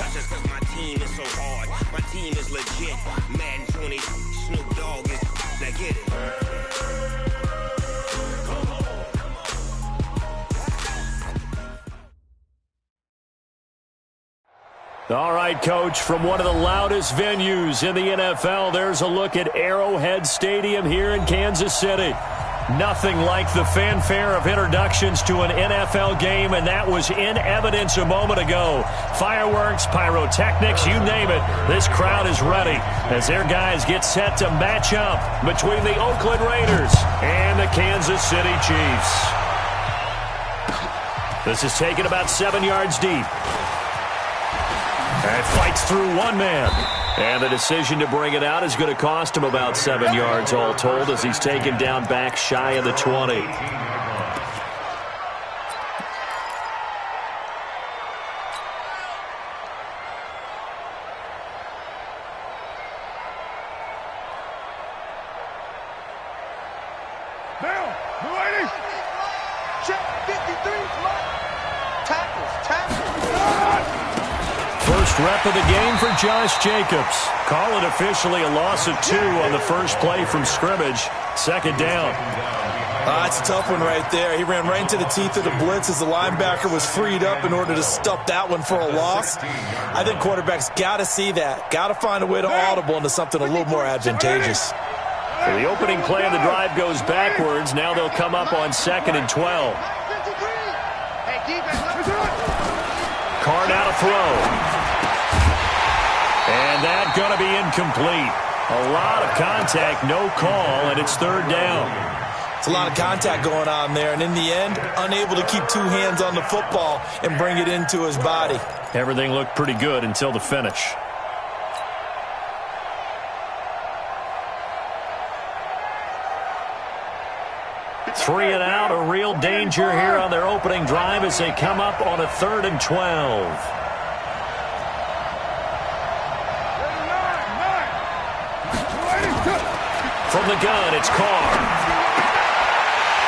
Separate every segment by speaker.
Speaker 1: touch us cause my team is so hard. My team is legit. Madden 20, Snoop Dogg is. Now get it.
Speaker 2: All right, Coach, from one of the loudest venues in the NFL, there's a look at Arrowhead Stadium here in Kansas City. Nothing like the fanfare of introductions to an NFL game, and that was in evidence a moment ago. Fireworks, pyrotechnics, you name it. This crowd is ready as their guys get set to match up between the Oakland Raiders and the Kansas City Chiefs. This is taken about 7 yards deep. And fights through one man. And the decision to bring it out is going to cost him about 7 yards all told as he's taken down back shy of the 20.
Speaker 3: Now, the ladies. Check 53. Tackles.
Speaker 2: First rep of the game for Josh Jacobs. Call it officially a loss of 2 on the first play from scrimmage. Second down.
Speaker 4: It's a tough one right there. He ran right into the teeth of the blitz as the linebacker was freed up in order to stuff that one for a loss. I think quarterbacks got to see that. Got to find a way to audible into something a little more advantageous.
Speaker 2: So the opening play of the drive goes backwards. Now they'll come up on 2nd and 12. Carr now to throw. And that's going to be incomplete. A lot of contact, no call, and it's third down.
Speaker 4: It's a lot of contact going on there, and in the end, unable to keep 2 hands on the football and bring it into his body.
Speaker 2: Everything looked pretty good until the finish. Three and out, a real danger here on their opening drive as they come up on a 3rd and 12. From the gun, it's Carr.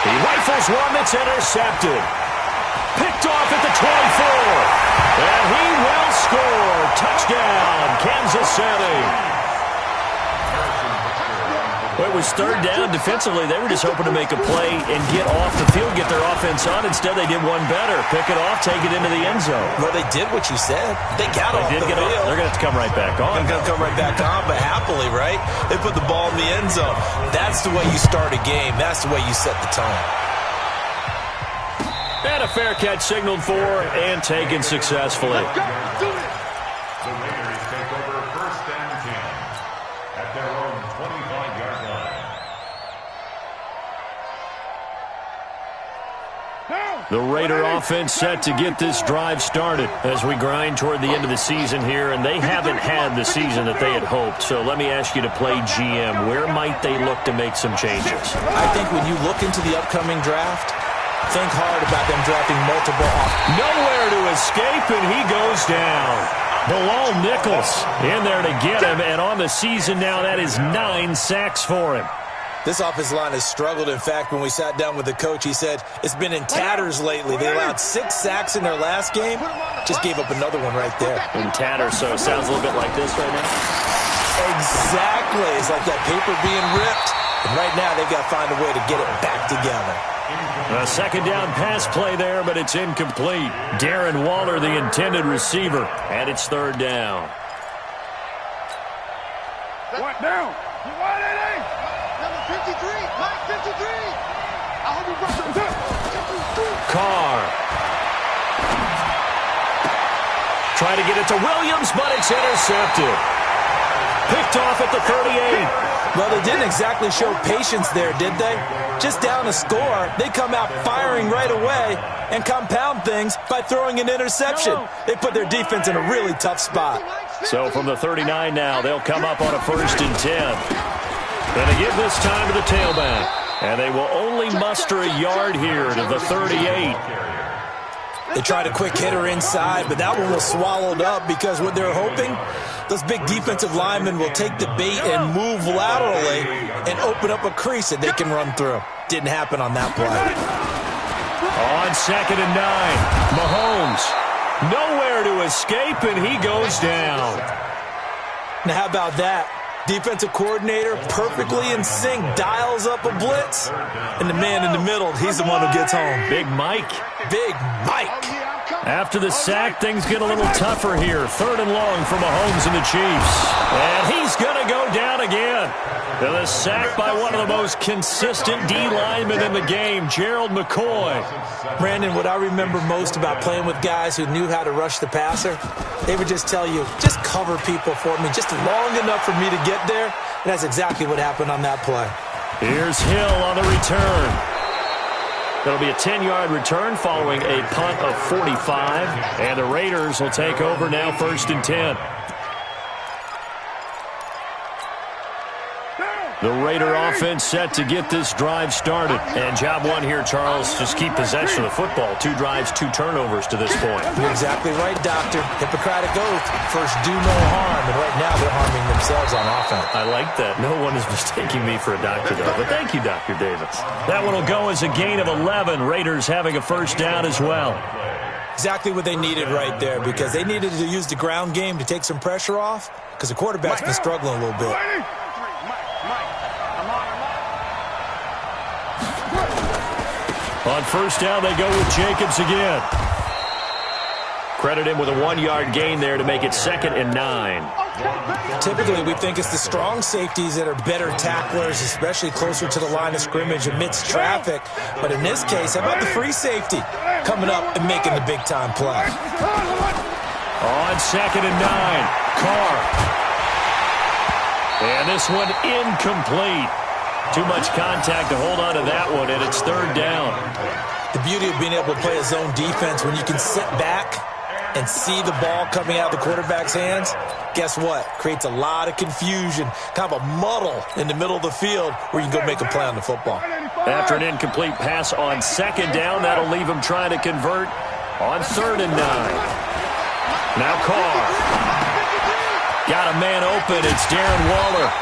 Speaker 2: He rifles one that's intercepted. Picked off at the 24. And he will score. Touchdown, Kansas City. Well, it was third down. Defensively, they were just hoping to make a play and get off the field, get their offense on. Instead, they did one better. Pick it off, take it into the end zone.
Speaker 4: Well, they did what you said. They got off the field.
Speaker 2: They're going to have to come right back on.
Speaker 4: They're going to come right back on, but happily, right? They put the ball in the end zone. That's the way you start a game. That's the way you set the tone.
Speaker 2: And a fair catch signaled for and taken successfully.
Speaker 3: Let's go. Let's do it.
Speaker 5: The Raiders take over 1st and 10 at their own 25-yard line.
Speaker 2: The Raider offense set to get this drive started as we grind toward the end of the season here, and they haven't had the season that they had hoped. So let me ask you to play GM. Where might they look to make some changes?
Speaker 4: I think when you look into the upcoming draft, think hard about them drafting multiple offenses.
Speaker 2: Nowhere to escape, and he goes down. Bilal Nichols in there to get him, and on the season now, that is 9 sacks for him.
Speaker 4: This offensive line has struggled. In fact, when we sat down with the coach, he said it's been in tatters lately. They allowed 6 sacks in their last game. Just gave up another one right there.
Speaker 2: In tatters, so it sounds a little bit like this right now.
Speaker 4: Exactly. It's like that paper being ripped. And right now, they've got to find a way to get it back together.
Speaker 2: A second down pass play there, but it's incomplete. Darren Waller, the intended receiver, and it's third down.
Speaker 3: What now? You want it, eh?
Speaker 6: Number 53, Mike 53. I hope you brought the
Speaker 2: Carr. Try to get it to Williams, but it's intercepted. Picked off at the 38.
Speaker 4: Well, they didn't exactly show patience there, did they? Just down a score, they come out firing right away and compound things by throwing an interception. They put their defense in a really tough spot.
Speaker 2: So from the 39 now, they'll come up on a 1st and 10. Going to give this time to the tailback. And they will only muster a yard here to the 38.
Speaker 4: They tried a quick hitter inside, but that one was swallowed up because what they're hoping, those big defensive linemen will take the bait and move laterally and open up a crease that they can run through. Didn't happen on that play.
Speaker 2: On 2nd and 9, Mahomes Nowhere to escape, and he goes down.
Speaker 4: Now, how about that? Defensive coordinator perfectly in sync, dials up a blitz. And the man in the middle, he's the one who gets home.
Speaker 2: Big Mike.
Speaker 4: Big Mike.
Speaker 2: After the sack, things get a little tougher here. 3rd and long for Mahomes and the Chiefs. And he's going to go down again. And a sack by one of the most consistent D linemen in the game, Gerald McCoy.
Speaker 4: Brandon, what I remember most about playing with guys who knew how to rush the passer, they would just tell you, just cover people for me, just long enough for me to get there. And that's exactly what happened on that play.
Speaker 2: Here's Hill on the return. That'll be a 10-yard return following a punt of 45. And the Raiders will take over now 1st and 10. The Raider offense set to get this drive started. And job one here, Charles, just keep possession of the football. 2 drives, 2 turnovers to this point.
Speaker 4: You're exactly right, Doctor. Hippocratic oath. First, do no harm. And right now, they're harming themselves on offense.
Speaker 2: I like that. No one is mistaking me for a doctor, though. But thank you, Dr. Davis. That one will go as a gain of 11. Raiders having a first down as well.
Speaker 4: Exactly what they needed right there, because they needed to use the ground game to take some pressure off, because the quarterback's been struggling a little bit.
Speaker 2: On first down, they go with Jacobs again. Credit him with a 1-yard gain there to make it 2nd and 9.
Speaker 4: Typically, we think it's the strong safeties that are better tacklers, especially closer to the line of scrimmage amidst traffic. But in this case, how about the free safety coming up and making the big-time play?
Speaker 2: On 2nd and 9, Carr. And this one incomplete. Too much contact to hold on to that one, and it's 3rd down.
Speaker 4: The beauty of being able to play a zone defense, when you can sit back and see the ball coming out of the quarterback's hands, guess what? Creates a lot of confusion, kind of a muddle in the middle of the field where you can go make a play on the football.
Speaker 2: After an incomplete pass on 2nd down, that'll leave him trying to convert on 3rd and 9. Now Carr. Got a man open. It's Darren Waller.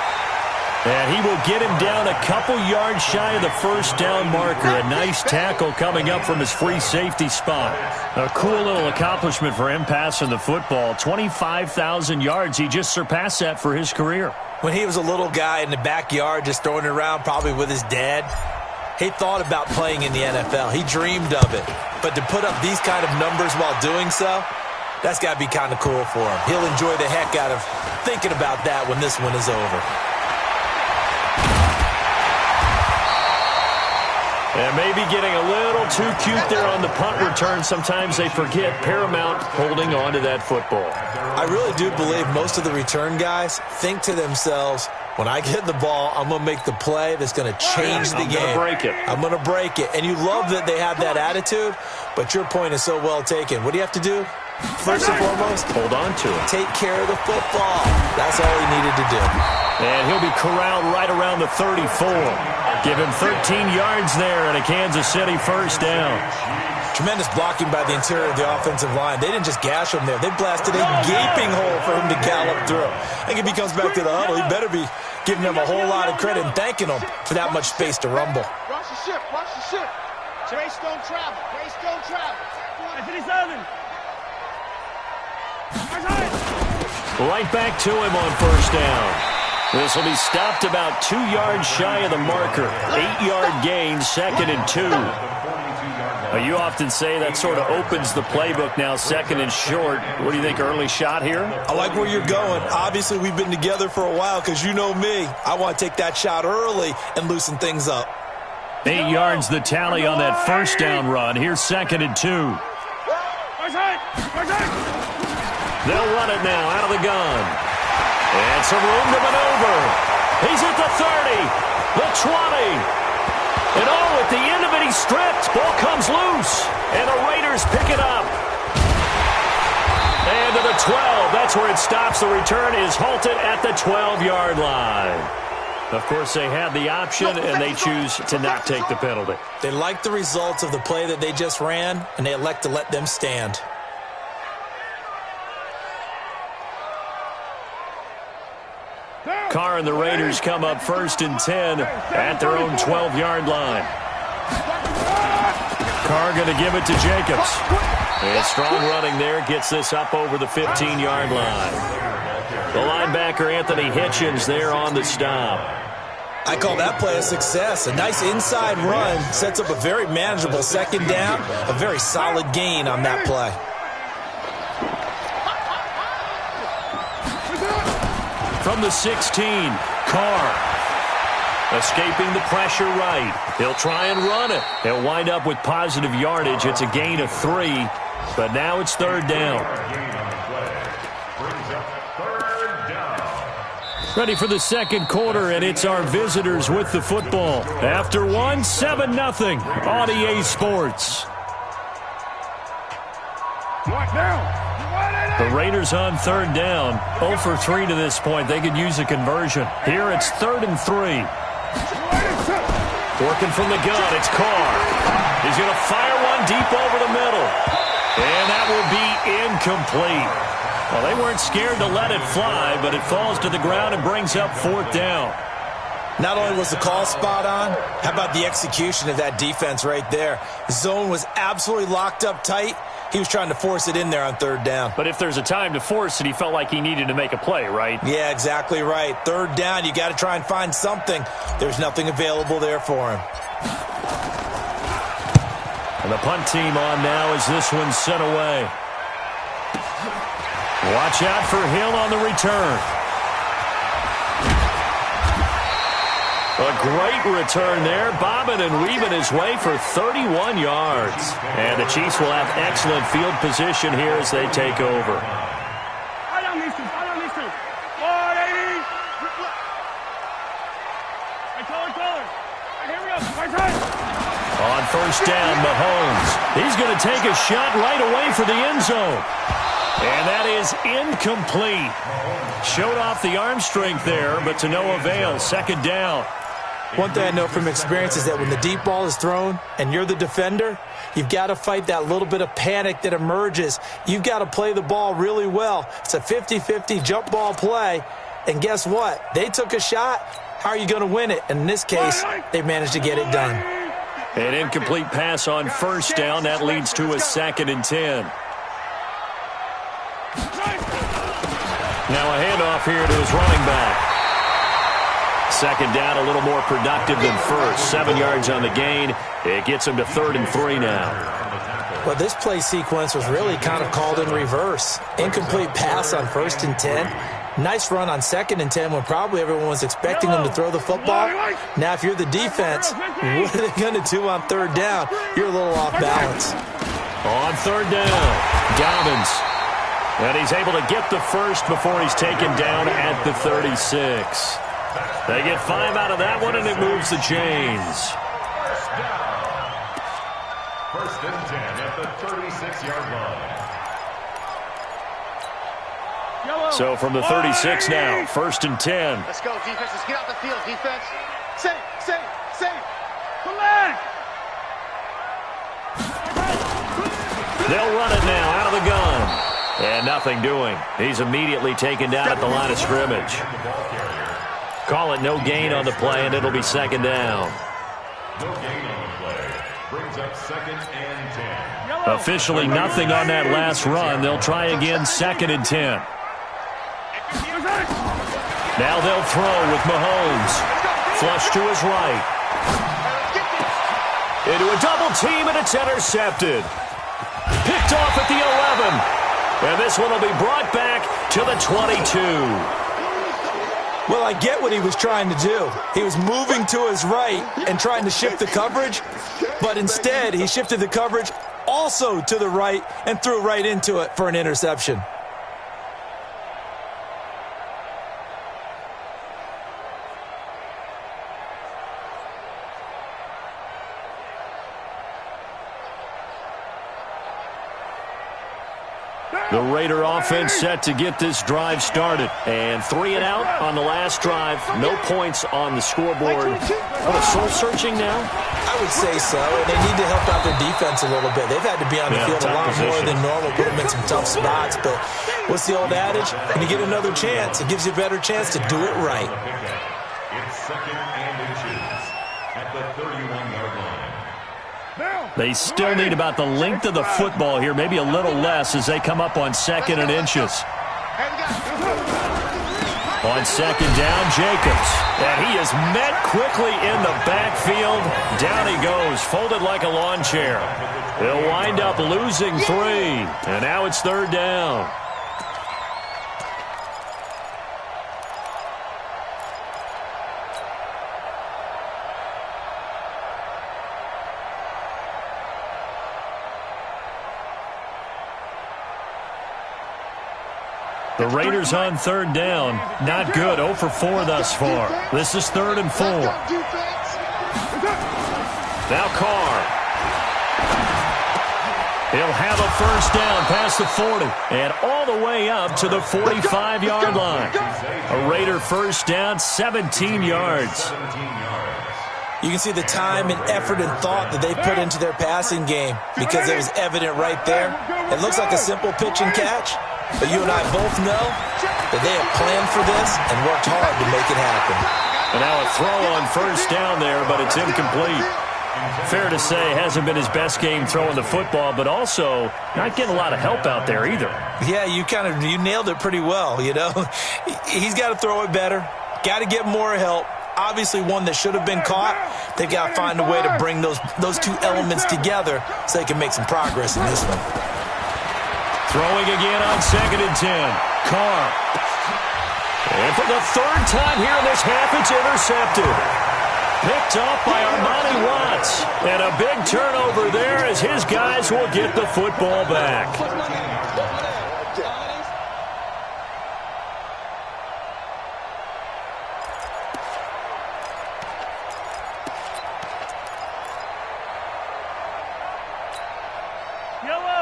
Speaker 2: And he will get him down a couple yards shy of the first down marker. A nice tackle coming up from his free safety spot. A cool little accomplishment for him passing the football. 25,000 yards. He just surpassed that for his career.
Speaker 4: When he was a little guy in the backyard just throwing it around probably with his dad, he thought about playing in the NFL. He dreamed of it. But to put up these kind of numbers while doing so, that's got to be kind of cool for him. He'll enjoy the heck out of thinking about that when this one is over.
Speaker 2: And maybe getting a little too cute there on the punt return. Sometimes they forget paramount holding on to that football.
Speaker 4: I really do believe most of the return guys think to themselves, when I get the ball, I'm going to make the play that's going to change the game.
Speaker 2: I'm going to break it.
Speaker 4: I'm going to break it. And you love that they have that attitude, but your point is so well taken. What do you have to do? First and foremost,
Speaker 2: hold on to it.
Speaker 4: Take care of the football. That's all he needed to do.
Speaker 2: And he'll be corralled right around the 34. Give him 13 yards there and a Kansas City first down.
Speaker 4: Tremendous blocking by the interior of the offensive line. They didn't just gash him there. They blasted a gaping hole for him to gallop through. I think if he comes back to the huddle, he better be giving them a whole lot of credit and thanking them for that much space to rumble.
Speaker 6: Watch the ship. Watch the ship. Trace don't travel. Trace don't travel.
Speaker 2: Right back to him on first down. This will be stopped about 2 yards shy of the marker. 8-yard gain, 2nd and 2. Now, you often say that sort of opens the playbook now, 2nd and short. What do you think, early shot here?
Speaker 4: I like where you're going. Obviously, we've been together for a while because you know me. I want to take that shot early and loosen things up.
Speaker 2: 8 yards the tally on that first down run. Here's 2nd and 2. They'll run it now out of the gun. And some room to maneuver. He's at the 30, the 20. And at the end of it, he's stripped. Ball comes loose. And the Raiders pick it up. And to the 12. That's where it stops. The return is halted at the 12-yard line. Of course, they had the option, and they choose to not take the penalty.
Speaker 4: They like the results of the play that they just ran, and they elect to let them stand.
Speaker 2: Carr and the Raiders come up 1st and 10 at their own 12-yard line. Carr going to give it to Jacobs. And strong running there gets this up over the 15-yard line. The linebacker, Anthony Hitchens, there on the stop.
Speaker 4: I call that play a success. A nice inside run sets up a very manageable second down, a very solid gain on that play.
Speaker 2: From the 16, Carr. Escaping the pressure right. He'll try and run it. He'll wind up with positive yardage. It's a gain of 3, but now it's third down. Ready for the second quarter, and it's our visitors with the football. After one, 7-0 on EA Sports. The Raiders on third down. 0 for 3 to this point. They could use a conversion. Here it's 3rd and 3. Working from the gun, it's Carr. He's going to fire one deep over the middle. And that will be incomplete. Well, they weren't scared to let it fly, but it falls to the ground and brings up 4th down.
Speaker 4: Not only was the call spot on, how about the execution of that defense right there? The zone was absolutely locked up tight. He was trying to force it in there on third down.
Speaker 2: But if there's a time to force it, he felt like he needed to make a play, right?
Speaker 4: Yeah, exactly right. Third down, you got to try and find something. There's nothing available there for him.
Speaker 2: And the punt team on now as this one's sent away. Watch out for Hill on the return. A great return there, bobbing and weaving his way for 31 yards. And the Chiefs will have excellent field position here as they take over. On first down, Mahomes. He's going to take a shot right away for the end zone. And that is incomplete. Showed off the arm strength there, but to no avail. Second down.
Speaker 4: One thing I know from experience is that when the deep ball is thrown and you're the defender, you've got to fight that little bit of panic that emerges. You've got to play the ball really well. It's a 50-50 jump ball play. And guess what? They took a shot. How are you going to win it? And in this case, they managed to get it done.
Speaker 2: An incomplete pass on first down. That leads to a 2nd and 10. Now a handoff here to his running back. Second down, a little more productive than first. 7 yards on the gain. It gets him to 3rd and 3 now.
Speaker 4: Well, this play sequence was really kind of called in reverse. Incomplete pass on 1st and 10. Nice run on 2nd and 10 when probably everyone was expecting them to throw the football. Now, if you're the defense, what are they going to do on 3rd down? You're a little off balance.
Speaker 2: On 3rd down, Dobbins. And he's able to get the first before he's taken down at the 36. They get 5 out of that one, and it moves the chains.
Speaker 5: First and 10 at the 36-yard line.
Speaker 2: So from the 36 now, 1st and 10.
Speaker 6: Let's go, defense. Let's get out the field, defense. Save. Come back.
Speaker 2: They'll run it now out of the gun. And nothing doing. He's immediately taken down at the line of scrimmage. Call it no gain on the play, and it'll be 2nd down.
Speaker 5: No gain on the play. Brings up 2nd and 10.
Speaker 2: Officially nothing on that last run. They'll try again, 2nd and 10. Now they'll throw with Mahomes. Flush to his right. Into a double team, and it's intercepted. Picked off at the 11. And this one will be brought back to the 22.
Speaker 4: Well, I get what he was trying to do. He was moving to his right and trying to shift the coverage, but instead he shifted the coverage also to the right and threw right into it for an interception.
Speaker 2: The Raider offense set to get this drive started. And 3 and out on the last drive. No points on the scoreboard. What, a soul-searching now?
Speaker 4: I would say so. And they need to help out their defense a little bit. They've had to be on the field a lot more than normal, put them in some tough spots. But what's the old adage? When you get another chance, it gives you a better chance to do it right.
Speaker 5: It's 2nd and inches at the 31-yard line.
Speaker 3: Now.
Speaker 2: They still need about the length of the football here, maybe a little less as they come up on 2nd and inches. On 2nd down, Jacobs. And he is met quickly in the backfield. Down he goes, folded like a lawn chair. He'll wind up losing 3. And now it's 3rd down. The Raiders on 3rd down. Not good. 0 for 4 thus far. This is 3rd and 4. Now Carr. He'll have a 1st down past the 40 and all the way up to the 45-yard line. A Raider 1st down, 17 yards.
Speaker 4: You can see the time and effort and thought that they put into their passing game because it was evident right there. It looks like a simple pitch and catch. But you and I both know that they have planned for this and worked hard to make it happen.
Speaker 2: And now a throw on 1st down there, but it's incomplete. Fair to say, hasn't been his best game throwing the football, but also not getting a lot of help out there either.
Speaker 4: Yeah, you nailed it pretty well, you know. He's got to throw it better, got to get more help. Obviously one that should have been caught. They've got to find a way to bring those two elements together so they can make some progress in this one.
Speaker 2: Throwing again on 2nd and 10. Carr. And for the 3rd time here in this half, it's intercepted. Picked off by Armani Watts. And a big turnover there as his guys will get the football back.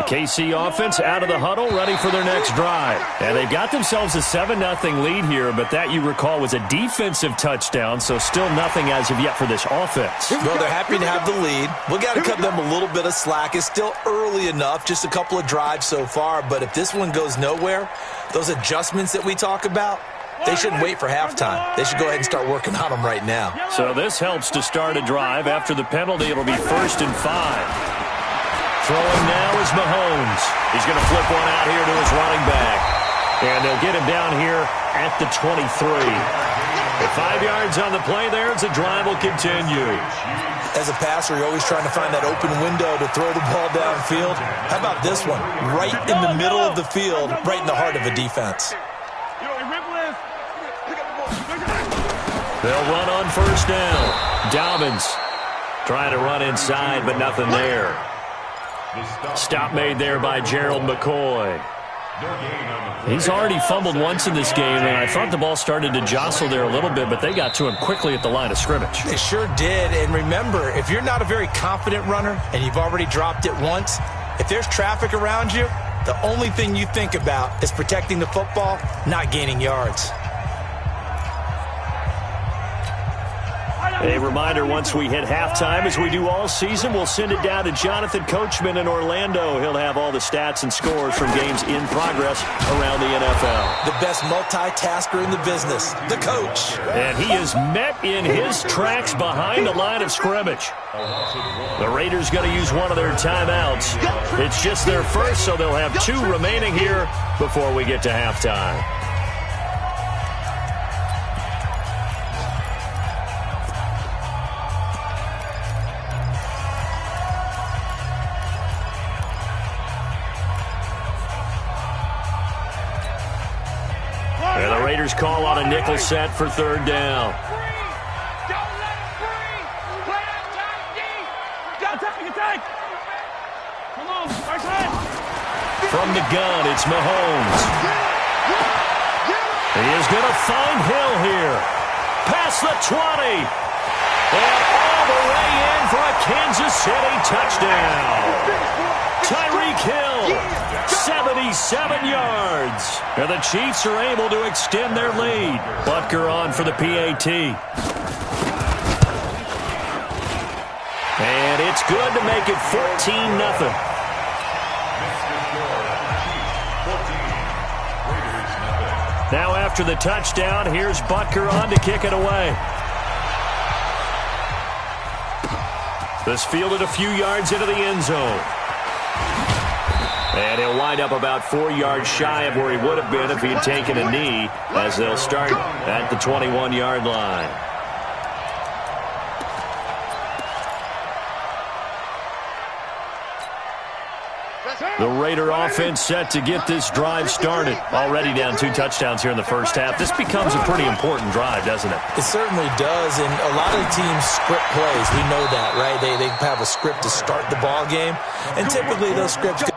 Speaker 2: KC offense out of the huddle, ready for their next drive. And they've got themselves a 7-0 lead here, but that, you recall, was a defensive touchdown, so still nothing as of yet for this offense.
Speaker 4: Well, they're happy to have the lead. We've got to cut them a little bit of slack. It's still early enough, just a couple of drives so far, but if this one goes nowhere, those adjustments that we talk about, they shouldn't wait for halftime. They should go ahead and start working on them right now.
Speaker 2: So this helps to start a drive. After the penalty, it'll be 1st and 5. Throwing now is Mahomes. He's going to flip one out here to his running back. And they'll get him down here at the 23. With 5 yards on the play there, the drive will continue.
Speaker 4: As a passer, you're always trying to find that open window to throw the ball downfield. How about this one? Right in the middle of the field, right in the heart of a defense.
Speaker 2: They'll run on 1st down. Dobbins trying to run inside, but nothing there. Stop made there by Gerald McCoy. He's already fumbled once in this game, and I thought the ball started to jostle there a little bit, but they got to him quickly at the line of scrimmage.
Speaker 4: They sure did, and remember, if you're not a very confident runner and you've already dropped it once, if there's traffic around you, the only thing you think about is protecting the football, not gaining yards.
Speaker 2: A reminder, once we hit halftime, as we do all season, we'll send it down to Jonathan Coachman in Orlando. He'll have all the stats and scores from games in progress around the NFL.
Speaker 4: The best multitasker in the business, the coach.
Speaker 2: And he is met in his tracks behind the line of scrimmage. The Raiders going to use one of their timeouts. It's just their first, so they'll have 2 remaining here before we get to halftime. And the Raiders call on a nickel set for 3rd down. From the gun, it's Mahomes. He is going to find Hill here. Past the 20. And all the way in for a Kansas City touchdown. Tyreek Hill, 77 yards. And the Chiefs are able to extend their lead. Butker on for the PAT. And it's good to make it 14-0. Now after the touchdown, here's Butker on to kick it away. This fielded a few yards into the end zone. And he'll wind up about 4 yards shy of where he would have been if he had taken a knee, as they'll start at the 21-yard line. The Raider offense set to get this drive started. Already down 2 touchdowns here in the first half. This becomes a pretty important drive, doesn't it?
Speaker 4: It certainly does, and a lot of the teams script plays. We know that, right? They have a script to start the ball game, and typically those scripts go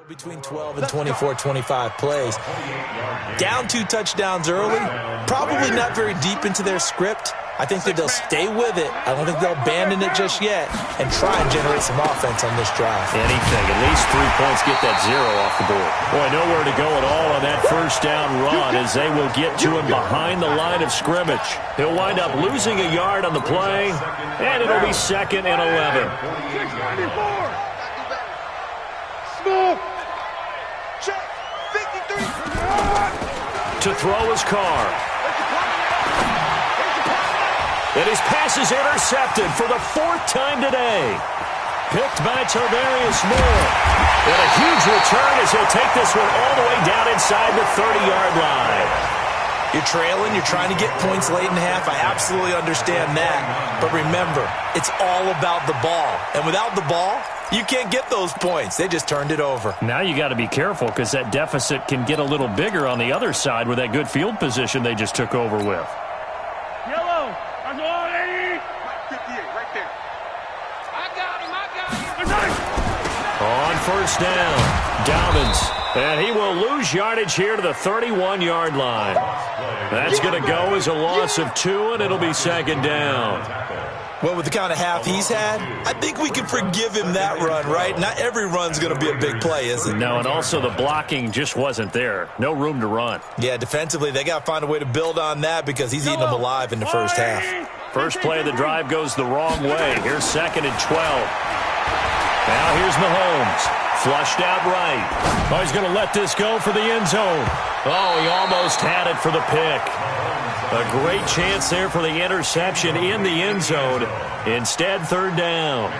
Speaker 4: between 12 and 24, 25 plays. Down 2 touchdowns early, probably not very deep into their script. I think that they'll stay with it. I don't think they'll abandon it just yet and try and generate some offense on this drive.
Speaker 2: Anything, at least 3 points, get that 0 off the board. Boy, nowhere to go at all on that first down run as they will get to him behind the line of scrimmage. He'll wind up losing a yard on the play, and it'll be 2nd and 11.
Speaker 3: 694. Small. Check. 53.
Speaker 2: To throw his car. And his pass is intercepted for the 4th time today. Picked by Tarvarius Moore. And a huge return as he'll take this one all the way down inside the 30-yard line.
Speaker 4: You're trailing, you're trying to get points late in half. I absolutely understand that. But remember, it's all about the ball. And without the ball, you can't get those points. They just turned it over.
Speaker 2: Now you got to be careful because that deficit can get a little bigger on the other side with that good field position they just took over with.
Speaker 3: Yellow. That's all they need. 58, right there. I got him.
Speaker 2: On first down, Dobbins. And he will lose yardage here to the 31-yard line. That's going to go as a loss of 2, and it'll be 2nd down.
Speaker 4: Well, with the kind of half he's had, I think we can forgive him that run, right? Not every run's going to be a big play, is it?
Speaker 2: No, and also the blocking just wasn't there. No room to run.
Speaker 4: Yeah, defensively, they got to find a way to build on that because he's eating them alive in the first half.
Speaker 2: First play of the drive goes the wrong way. Here's 2nd and 12. Now here's Mahomes. Flushed out right. Oh, he's going to let this go for the end zone. Oh, he almost had it for the pick. A great chance there for the interception in the end zone. Instead, 3rd down.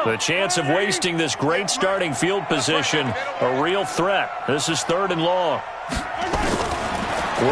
Speaker 2: The chance of wasting this great starting field position, a real threat. This is 3rd and long.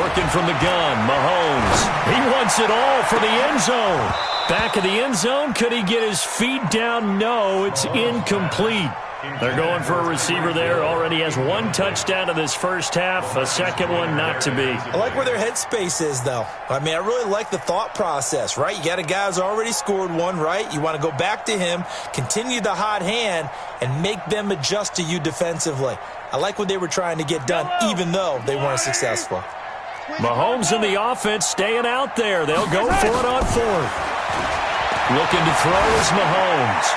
Speaker 2: Working from the gun, Mahomes. He wants it all for the end zone. Back of the end zone, could he get his feet down? No, it's incomplete. They're going for a receiver there. Already has 1 touchdown in this first half. A second one not to be.
Speaker 4: I like where their headspace is, though. I mean, I really like the thought process, right? You got a guy who's already scored 1, right? You want to go back to him, continue the hot hand, and make them adjust to you defensively. I like what they were trying to get done, even though they weren't successful.
Speaker 2: Mahomes and the offense staying out there. They'll go for it on 4th. Looking to throw is Mahomes.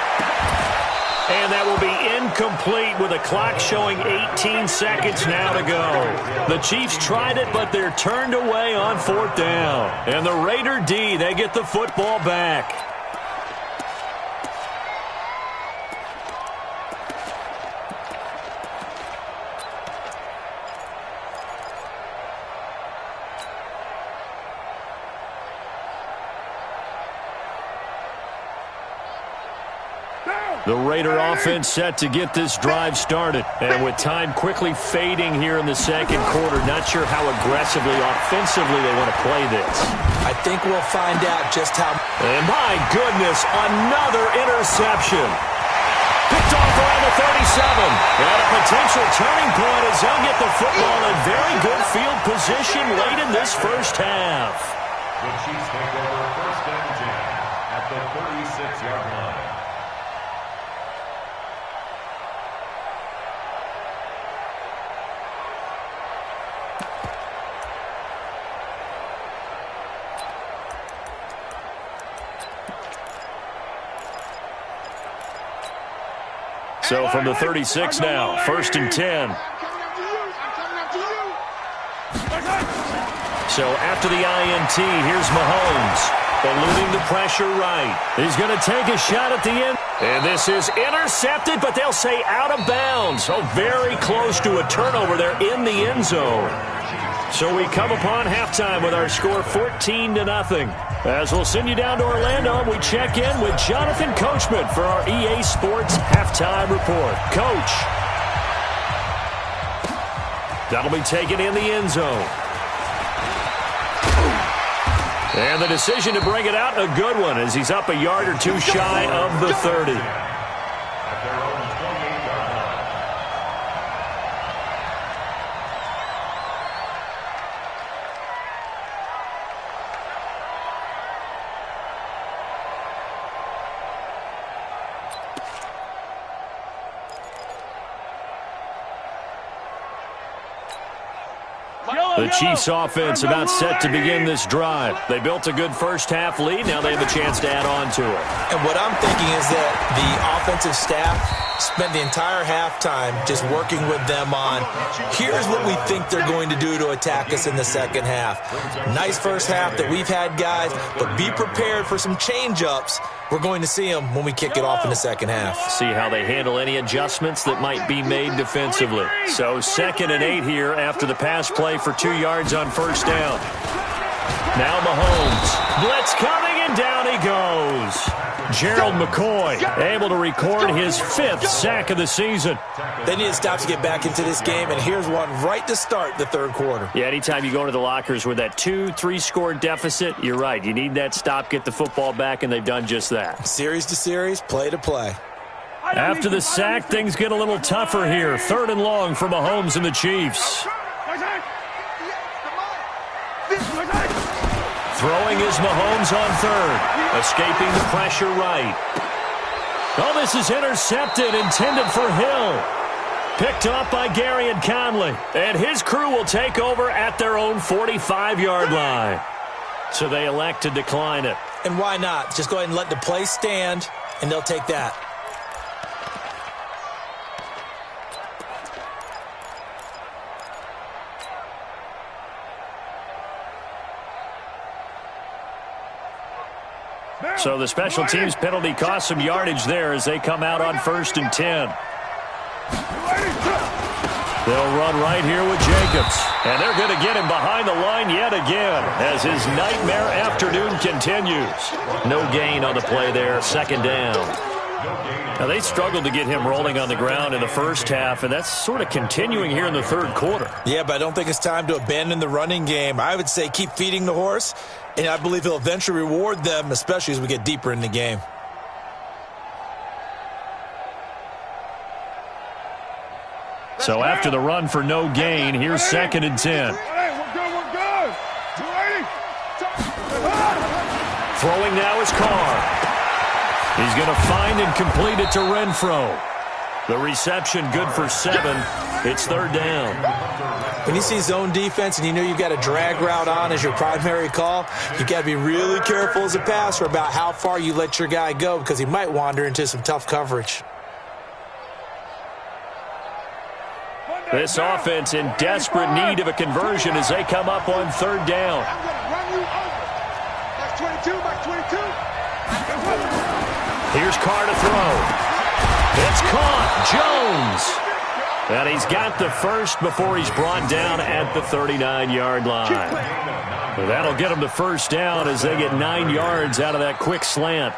Speaker 2: And that will be incomplete with the clock showing 18 seconds now to go. The Chiefs tried it, but they're turned away on 4th down. And the Raider D, they get the football back. The Raider offense set to get this drive started. And with time quickly fading here in the second quarter, not sure how aggressively, offensively they want to play this.
Speaker 4: I think we'll find out just how.
Speaker 2: And my goodness, another interception. Picked off around the 37. And a potential turning point as they'll get the football in very good field position late in this first half.
Speaker 5: The Chiefs take over first and 10 at the 36-yard line.
Speaker 2: So from the 36 now, first and 10. So after the INT, here's Mahomes. Eluding the pressure right. He's going to take a shot at the end. And this is intercepted, but they'll say out of bounds. So very close to a turnover there in the end zone. So we come upon halftime with our score 14-0. As we'll send you down to Orlando, we check in with Jonathan Coachman for our EA Sports Halftime Report. Coach. That'll be taken in the end zone. And the decision to bring it out, a good one, as he's up a yard or two shy of the 30.
Speaker 5: At their own 28-yard line.
Speaker 2: The Chiefs offense about set to begin this drive. They built a good first half lead. Now they have a chance to add on to it.
Speaker 4: And what I'm thinking is that the offensive staff spent the entire halftime just working with them on, here's what we think they're going to do to attack us in the second half. Nice first half that we've had, guys, but be prepared for some change-ups. We're going to see them when we kick it off in the second half.
Speaker 2: See how they handle any adjustments that might be made defensively. So 2nd and 8 here after the pass play for 2 yards on first down. Now Mahomes. Blitz coming, and down he goes. Gerald McCoy able to record his 5th sack of the season.
Speaker 4: They need to stop to get back into this game, and here's one right to start the third quarter.
Speaker 2: Yeah, anytime you go into the lockers with that 2-3 score deficit, you're right. You need that stop, get the football back, and they've done just that.
Speaker 4: Series to series, play to play.
Speaker 2: After the sack, things get a little tougher here. 3rd and long for Mahomes and the Chiefs. Throwing is Mahomes on 3rd. Escaping the pressure right. Oh, this is intercepted, intended for Hill. Picked up by Gary and Conley. And his crew will take over at their own 45-yard line. So they elect to decline it.
Speaker 4: And why not? Just go ahead and let the play stand, and they'll take that.
Speaker 2: So the special teams penalty cost some yardage there as they come out on 1st and 10. They'll run right here with Jacobs. And they're going to get him behind the line yet again as his nightmare afternoon continues. No gain on the play there, 2nd down. Now, they struggled to get him rolling on the ground in the first half, and that's sort of continuing here in the third quarter.
Speaker 4: Yeah, but I don't think it's time to abandon the running game. I would say keep feeding the horse, and I believe he'll eventually reward them, especially as we get deeper in the game.
Speaker 2: So after the run for no gain, here's 2nd and 10. Throwing now is Carr. He's going to find and complete it to Renfro. The reception good for 7. It's 3rd down.
Speaker 4: When you see zone defense and you know you've got a drag route on as your primary call, you've got to be really careful as a passer about how far you let your guy go because he might wander into some tough coverage.
Speaker 2: This offense in desperate need of a conversion as they come up on 3rd down.
Speaker 6: I'm going to run you over. That's 22, that's 22.
Speaker 2: Here's Carr to throw. It's caught. Jones. And he's got the first before he's brought down at the 39-yard line. That'll get him the first down as they get 9 yards out of that quick slant.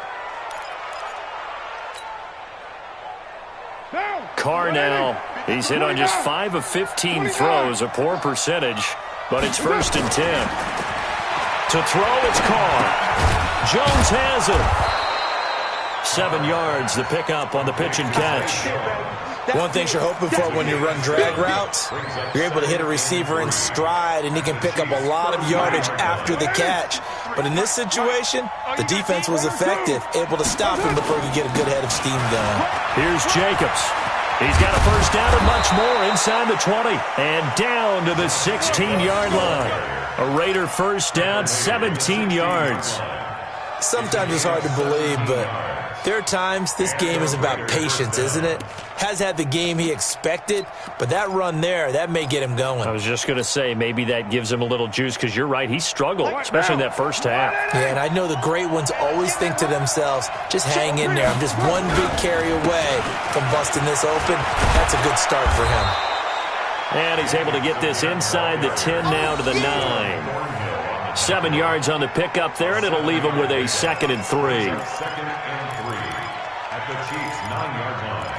Speaker 2: Carr now. He's hit on just 5 of 15 throws, a poor percentage, but it's 1st and 10. To throw, it's Carr. Jones has it. 7 yards, the pickup on the pitch and catch.
Speaker 4: One thing you're hoping for when you run drag routes, you're able to hit a receiver in stride, and he can pick up a lot of yardage after the catch. But in this situation, the defense was effective, able to stop him before he could get a good head of steam going.
Speaker 2: Here's Jacobs. He's got a first down and much more inside the 20 and down to the 16-yard line. A Raider first down, 17 yards.
Speaker 4: Sometimes it's hard to believe, but there are times this game is about patience, isn't it? Has had the game he expected, but that run there, that may get him going.
Speaker 2: I was just going to say, maybe that gives him a little juice, because you're right, he struggled, especially in that first half.
Speaker 4: Yeah, and I know the great ones always think to themselves, just hang in there. I'm just one big carry away from busting this open. That's a good start for him.
Speaker 2: And he's able to get this inside the 10 now to the 9. 7 yards on the pickup there, and it'll leave him with a 2nd and 3.
Speaker 5: 2nd and 3 at the Chiefs' 9-yard line.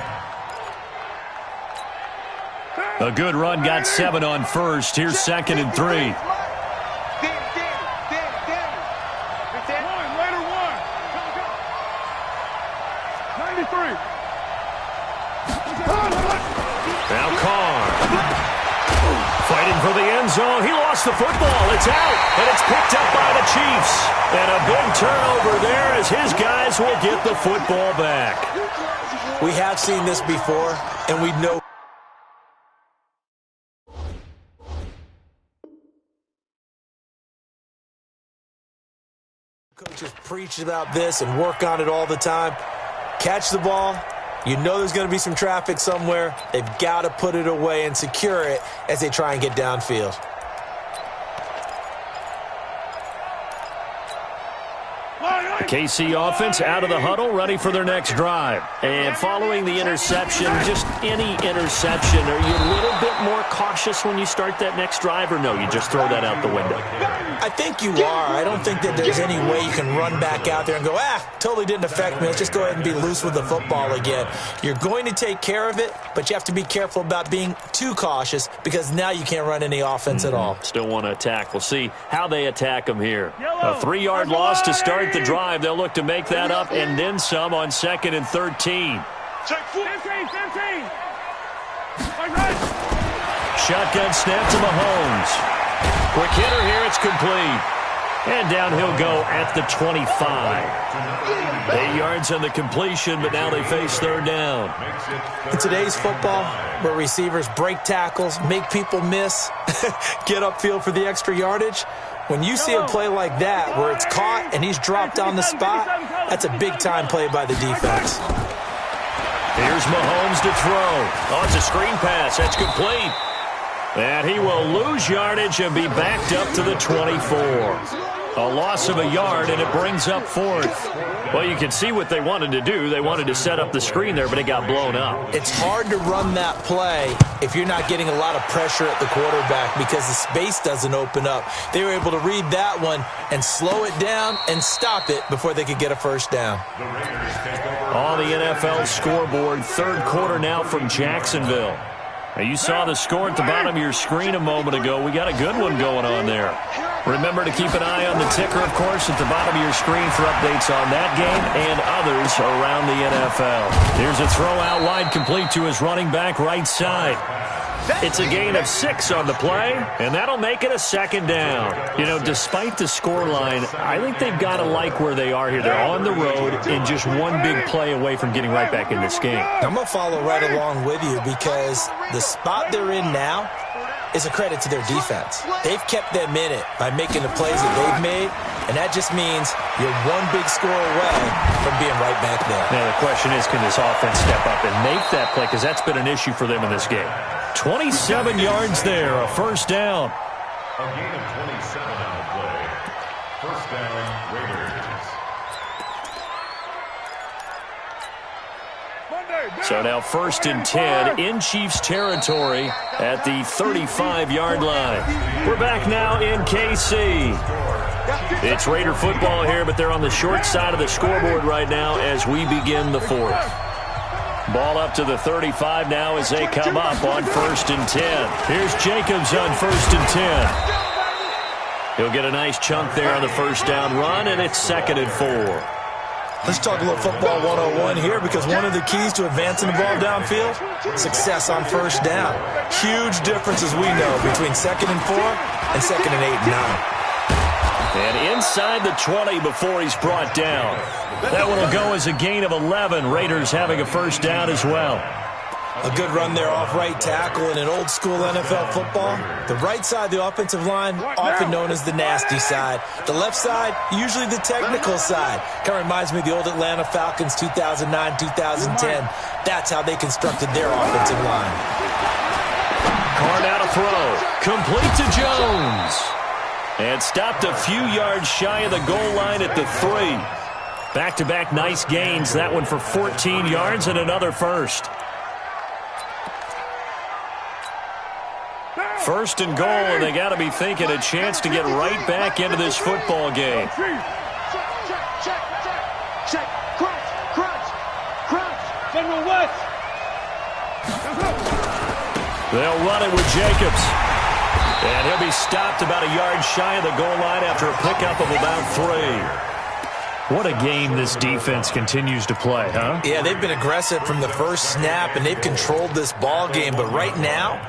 Speaker 2: A good run, got 7 on first. Here's 2nd and 3.
Speaker 3: One, later one. 93.
Speaker 2: Now Carr. Fighting for the end zone. He lost the football. It's out, and it's picked up by the Chiefs. And a big turnover there as his guys will get the football back.
Speaker 4: We have seen this before, and we know. Coaches preach about this and work on it all the time. Catch the ball. You know there's going to be some traffic somewhere. They've got to put it away and secure it as they try and get downfield.
Speaker 2: KC offense out of the huddle, ready for their next drive. And following the interception, just any interception, are you a little bit more cautious when you start that next drive, or no, you just throw that out the window?
Speaker 4: I think you are. I don't think that there's any way you can run back out there and go, totally didn't affect me. Let's just go ahead and be loose with the football again. You're going to take care of it, but you have to be careful about being too cautious because now you can't run any offense at all.
Speaker 2: Still want to attack. We'll see how they attack them here. A 3-yard loss to start the drive. They'll look to make that up and then some on 2nd and 13. Shotgun snap to Mahomes. Quick hitter here, it's complete. And down he'll go at the 25. 8 yards on the completion, but now they face 3rd down.
Speaker 4: In today's football, where receivers break tackles, make people miss, get upfield for the extra yardage, when you see a play like that where it's caught and he's dropped on the spot, that's a big-time play by the defense.
Speaker 2: Here's Mahomes to throw. Oh, it's a screen pass. That's complete. And he will lose yardage and be backed up to the 24. A loss of a yard, and it brings up 4th. Well, you can see what they wanted to do. They wanted to set up the screen there, but it got blown up.
Speaker 4: It's hard to run that play if you're not getting a lot of pressure at the quarterback because the space doesn't open up. They were able to read that one and slow it down and stop it before they could get a first down.
Speaker 2: On the NFL scoreboard, 3rd quarter now from Jacksonville. Now, you saw the score at the bottom of your screen a moment ago. We got a good one going on there. Remember to keep an eye on the ticker, of course, at the bottom of your screen for updates on that game and others around the NFL. Here's a throw out wide, complete to his running back right side. It's a gain of 6 on the play, and that'll make it a 2nd down. You know, despite the scoreline, I think they've got to like where they are here. They're on the road and just one big play away from getting right back in this game.
Speaker 4: I'm going to follow right along with you because the spot they're in now is a credit to their defense. They've kept them in it by making the plays that they've made, and that just means you're one big score away from being right back there.
Speaker 2: Now, the question is, can this offense step up and make that play? Because that's been an issue for them in this game. 27 yards there, a first down.
Speaker 5: A gain of 27 on the play. First down, Raiders.
Speaker 2: So now 1st and 10 in Chiefs territory at the 35-yard line. We're back now in KC. It's Raider football here, but they're on the short side of the scoreboard right now as we begin the 4th. Ball up to the 35 now as they come up on 1st and 10. Here's Jacobs on 1st and 10. He'll get a nice chunk there on the first down run, and it's 2nd and 4.
Speaker 4: Let's talk a little football 101 here, because one of the keys to advancing the ball downfield, success on first down. Huge difference, as we know, between 2nd and 4 and 2nd and 8 and 9.
Speaker 2: And inside the 20 before he's brought down. That one will go as a gain of 11. Raiders having a first down as well.
Speaker 4: A good run there off right tackle in an old-school NFL football. The right side of the offensive line, often known as the nasty side. The left side, usually the technical side. Kind of reminds me of the old Atlanta Falcons 2009-2010. That's how they constructed their offensive line.
Speaker 2: Carr out a throw. Complete to Jones. And stopped a few yards shy of the goal line at the 3. Back-to-back nice gains. That one for 14 yards and another first. 1st and goal, and they got to be thinking a chance to get right back into this football game.
Speaker 6: Check. Crunch. General West.
Speaker 2: They'll run it with Jacobs. And he'll be stopped about a yard shy of the goal line after a pickup of about 3. What a game this defense continues to play, huh?
Speaker 4: Yeah, they've been aggressive from the first snap, and they've controlled this ball game. But right now,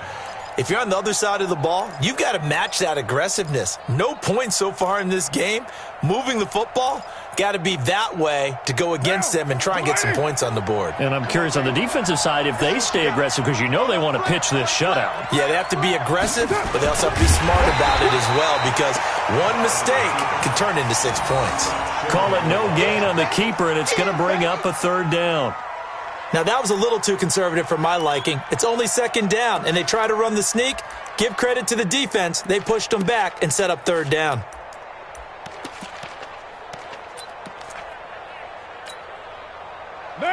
Speaker 4: if you're on the other side of the ball, you've got to match that aggressiveness. No points so far in this game. Moving the football, got to be that way to go against them and try and get some points on the board.
Speaker 2: And I'm curious on the defensive side if they stay aggressive, because you know they want to pitch this shutout.
Speaker 4: Yeah, they have to be aggressive, but they also have to be smart about it as well, because one mistake can turn into 6 points.
Speaker 2: Call it no gain on the keeper, and it's going to bring up a 3rd down.
Speaker 4: Now, that was a little too conservative for my liking. It's only 2nd down, and they try to run the sneak. Give credit to the defense. They pushed them back and set up 3rd down.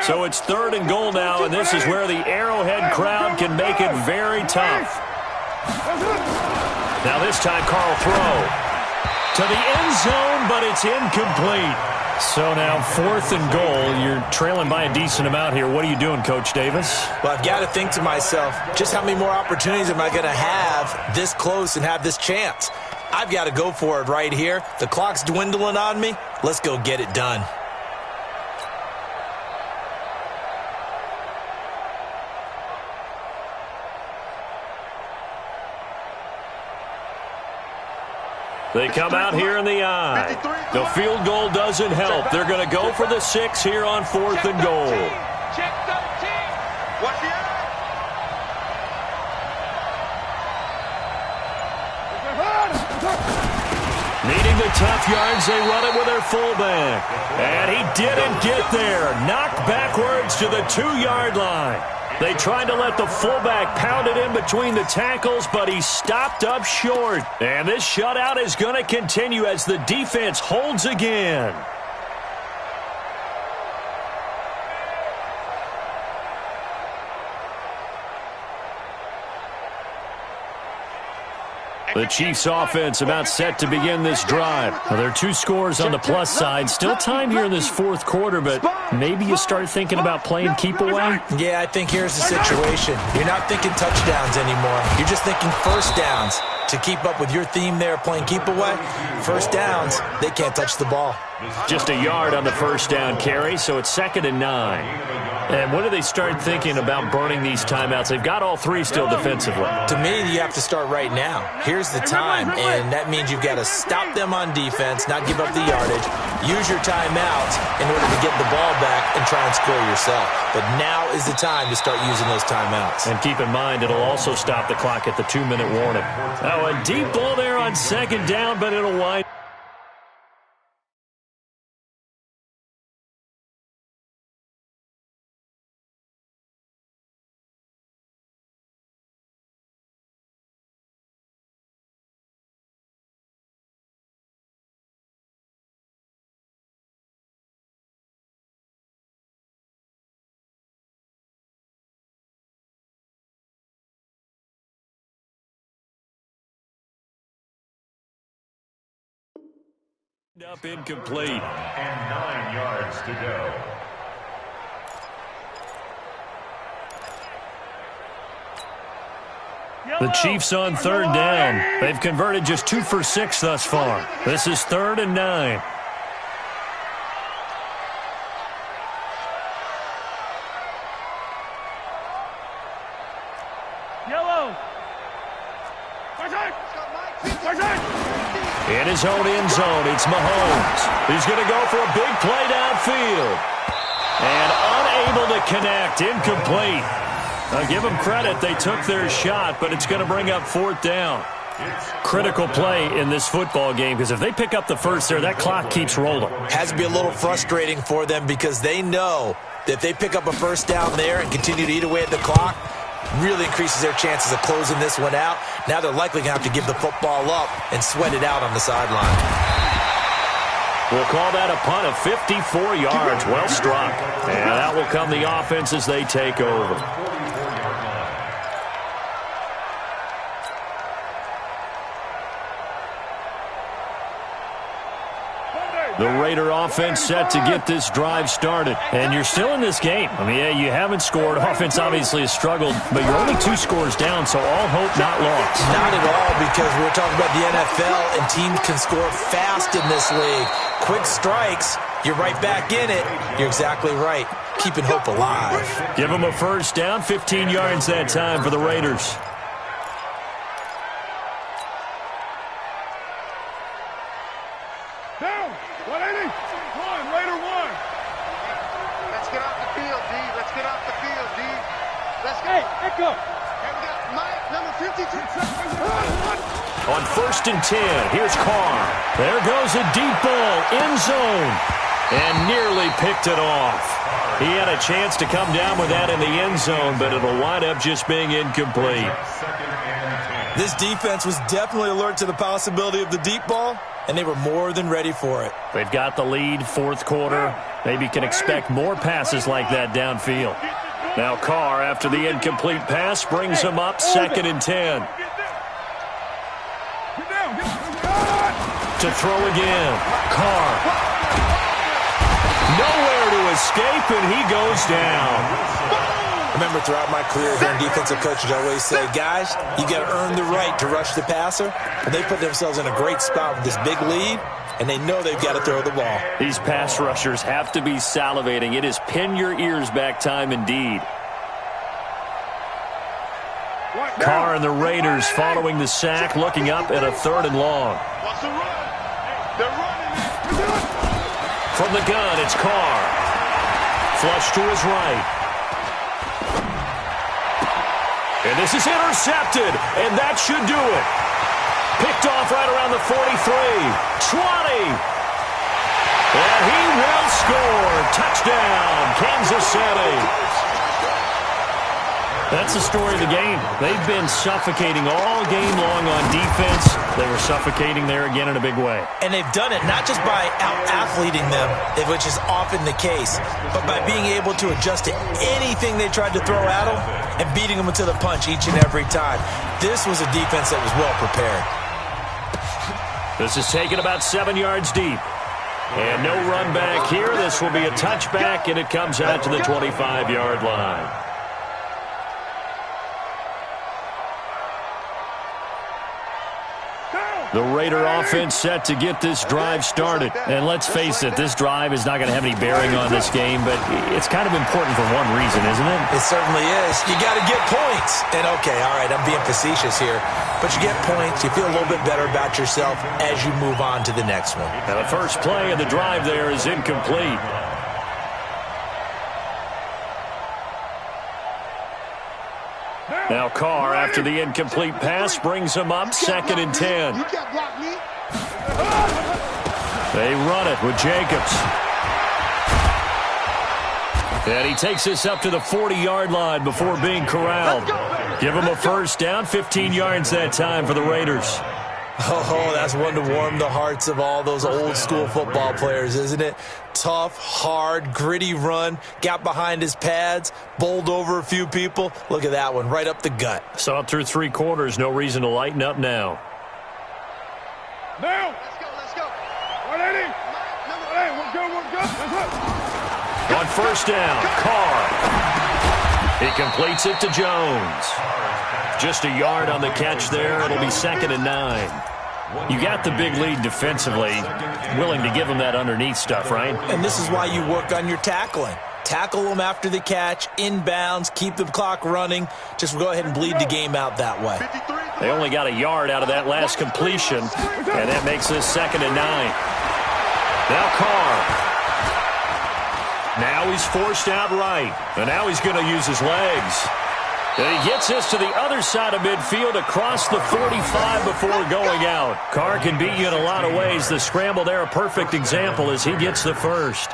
Speaker 2: So it's 3rd and goal now, and this is where the Arrowhead crowd can make it very tough. Now this time, Carl throw to the end zone, but it's incomplete. So now 4th and goal. You're trailing by a decent amount here. What are you doing, Coach Davis?
Speaker 4: Well, I've got to think to myself, just how many more opportunities am I going to have this close and have this chance? I've got to go for it right here. The clock's dwindling on me. Let's go get it done.
Speaker 2: They come out here in the eye. The field goal doesn't help. They're going to go for the 6 here on 4th and goal.
Speaker 6: Check 13. Watch the eye.
Speaker 2: Needing the tough yards, they run it with their fullback. And he didn't get there. Knocked backwards to the 2-yard line. They tried to let the fullback pound it in between the tackles, but he stopped up short. And this shutout is going to continue as the defense holds again. The Chiefs offense about set to begin this drive. Well, there are 2 scores on the plus side. Still time here in this 4th quarter, but maybe you start thinking about playing keep away?
Speaker 4: Yeah, I think here's the situation. You're not thinking touchdowns anymore. You're just thinking first downs. To keep up with your theme there, playing keep away, first downs, they can't touch the ball.
Speaker 2: Just a yard on the first down carry, so it's 2nd and 9. And when do they start thinking about burning these timeouts? They've got all 3 still defensively.
Speaker 4: To me, you have to start right now. Here's the time, and that means you've got to stop them on defense, not give up the yardage, use your timeouts in order to get the ball back and try and score yourself. But now is the time to start using those timeouts.
Speaker 2: And keep in mind, it'll also stop the clock at the 2-minute warning. Now, a deep ball there on 2nd down, but it'll wind. Up incomplete.
Speaker 5: And 9 yards to go.
Speaker 2: The Chiefs on third down. They've converted just 2 for 6 thus far. This is 3rd and 9.
Speaker 3: Yellow.
Speaker 2: In his own end zone, it's Mahomes. He's going to go for a big play downfield. And unable to connect, incomplete. I'll give them credit, they took their shot, but it's going to bring up 4th down. Critical play in this football game, because if they pick up the first there, that clock keeps rolling.
Speaker 4: Has to be a little frustrating for them because they know that if they pick up a first down there and continue to eat away at the clock, really increases their chances of closing this one out. Now they're likely going to have to give the football up and sweat it out on the sideline.
Speaker 2: We'll call that a punt of 54 yards. Well struck. And that will come the offense as they take over. The Raider offense set to get this drive started. And you're still in this game. I mean, yeah, you haven't scored. Offense obviously has struggled, but you're only 2 scores down, so all hope not lost.
Speaker 4: Not at all, because we're talking about the NFL, and teams can score fast in this league. Quick strikes, you're right back in it. You're exactly right. Keeping hope alive.
Speaker 2: Give them a first down, 15 yards that time for the Raiders.
Speaker 3: Down. 180. One. Raider 1.
Speaker 6: Let's get off the field, D. Let's get off the field, D. Let's go.
Speaker 3: Hey, echo.
Speaker 6: Here we go. Mike, number 52.
Speaker 2: On 1st and 10, here's Carr. There goes a deep ball, end zone, and nearly picked it off. He had a chance to come down with that in the end zone, but it'll wind up just being incomplete.
Speaker 4: This defense was definitely alert to the possibility of the deep ball, and they were more than ready for it.
Speaker 2: They've got the lead, 4th quarter. Maybe can expect more passes like that downfield. Now Carr, after the incomplete pass, brings him up 2nd and 10. To throw again. Carr. Nowhere to escape, and he goes down.
Speaker 4: Remember, throughout my career here in defensive coaches, I always say, guys, you got to earn the right to rush the passer. And they put themselves in a great spot with this big lead, and they know they've got to throw the ball.
Speaker 2: These pass rushers have to be salivating. It is pin your ears back time indeed. Carr and the Raiders following the sack, looking up at a 3rd and long.
Speaker 3: What's the run? They're running.
Speaker 2: From the gun, it's Carr. Flush to his right. And this is intercepted, and that should do it. Picked off right around the 43. 20. And he will score. Touchdown, Kansas City. That's the story of the game. They've been suffocating all game long on defense. They were suffocating there again in a big way.
Speaker 4: And they've done it not just by out-athleting them, which is often the case, but by being able to adjust to anything they tried to throw at them and beating them to the punch each and every time. This was a defense that was well prepared.
Speaker 2: This is taken about 7 yards deep. And no run back here. This will be a touchback, and it comes out to the 25-yard line. The Raider offense set to get this drive started. And let's face it, this drive is not going to have any bearing on this game, but it's kind of important for one reason, isn't it?
Speaker 4: It certainly is. You got to get points. And, okay, all right, I'm being facetious here. But you get points, you feel a little bit better about yourself as you move on to the next one.
Speaker 2: Now, the first play of the drive there is incomplete. Now Carr, after the incomplete pass, brings him up 2nd and 10.
Speaker 6: You can't block me.
Speaker 2: They run it with Jacobs. And he takes this up to the 40-yard line before being corralled. Give him a first down, 15 yards that time for the Raiders.
Speaker 4: Oh, that's one to warm the hearts of all those old-school football players, isn't it? Tough, hard, gritty run, got behind his pads, bowled over a few people. Look at that one, right up the gut.
Speaker 2: Saw it through 3 quarters, no reason to lighten up now.
Speaker 3: Now.
Speaker 6: Let's go.
Speaker 3: 180. Hey, we're good. Let's go.
Speaker 2: On first down, Carr. He completes it to Jones. Just a yard on the catch there. It'll be 2nd and 9. You got the big lead defensively, willing to give them that underneath stuff, right?
Speaker 4: And this is why you work on your tackling. Tackle them after the catch, inbounds, keep the clock running. Just go ahead and bleed the game out that way.
Speaker 2: They only got a yard out of that last completion, and that makes this 2nd and 9. Now Carr. Now he's forced out right, and now he's going to use his legs. And he gets this to the other side of midfield across the 45 before going out. Carr can beat you in a lot of ways. The scramble there, a perfect example as he gets the first.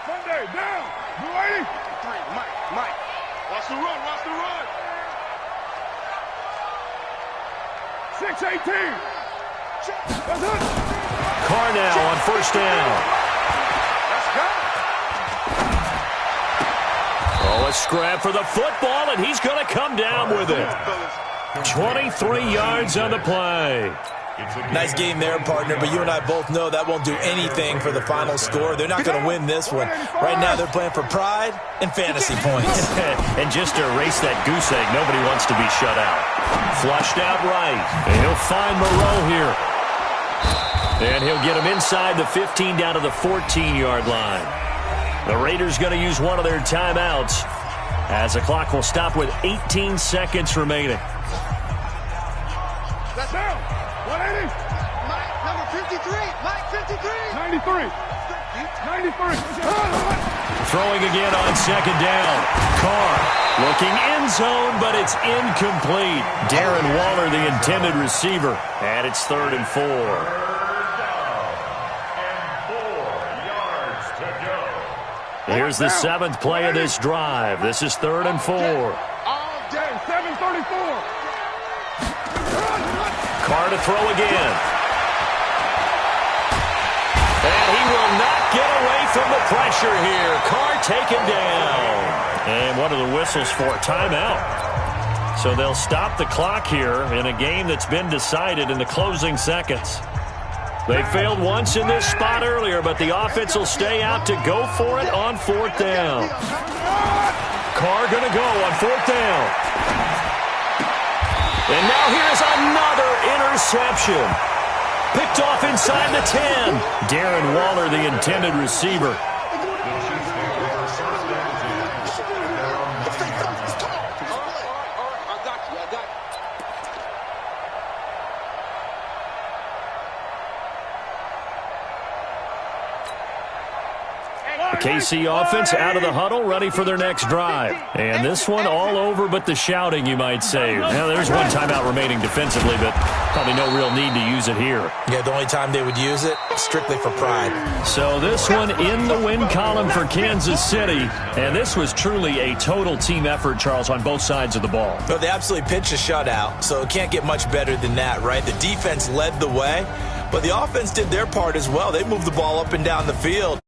Speaker 3: Sunday, down. You ready? Mike. Watch the run. 6-18. That's it.
Speaker 2: Carr now on first down. Oh, a scrap for the football, and he's going to come down with it. 23 yards on the play.
Speaker 4: Nice game there, partner, but you and I both know that won't do anything for the final score. They're not going to win this one. Right now, they're playing for pride and fantasy points.
Speaker 2: And just to erase that goose egg, nobody wants to be shut out. Flushed out right, and he'll find Moreau here. And he'll get him inside the 15 down to the 14-yard line. The Raiders going to use one of their timeouts as the clock will stop with 18 seconds remaining.
Speaker 3: That's down. 180.
Speaker 6: Mike, number 53. Mike, 53.
Speaker 3: 93.
Speaker 2: Throwing again on second down. Carr looking end zone, but it's incomplete. Darren Waller, the intended receiver. And it's 3rd and 4. Here's the 7th play of this drive. This is 3rd and 4.
Speaker 3: All day, 7:34.
Speaker 2: Carr to throw again. And he will not get away from the pressure here. Carr taken down. And what are the whistles for? Timeout. So they'll stop the clock here in a game that's been decided in the closing seconds. They failed once in this spot earlier, but the offense will stay out to go for it on 4th down. Carr going to go on 4th down. And now here's another interception. Picked off inside the 10. Darren Waller, the intended receiver. KC offense out of the huddle, ready for their next drive. And this one all over but the shouting, you might say. Now, there's one timeout remaining defensively, but probably no real need to use it here.
Speaker 4: Yeah, the only time they would use it, strictly for pride.
Speaker 2: So this one in the win column for Kansas City. And this was truly a total team effort, Charles, on both sides of the ball.
Speaker 4: Well, they absolutely pitched a shutout, so it can't get much better than that, right? The defense led the way, but the offense did their part as well. They moved the ball up and down the field.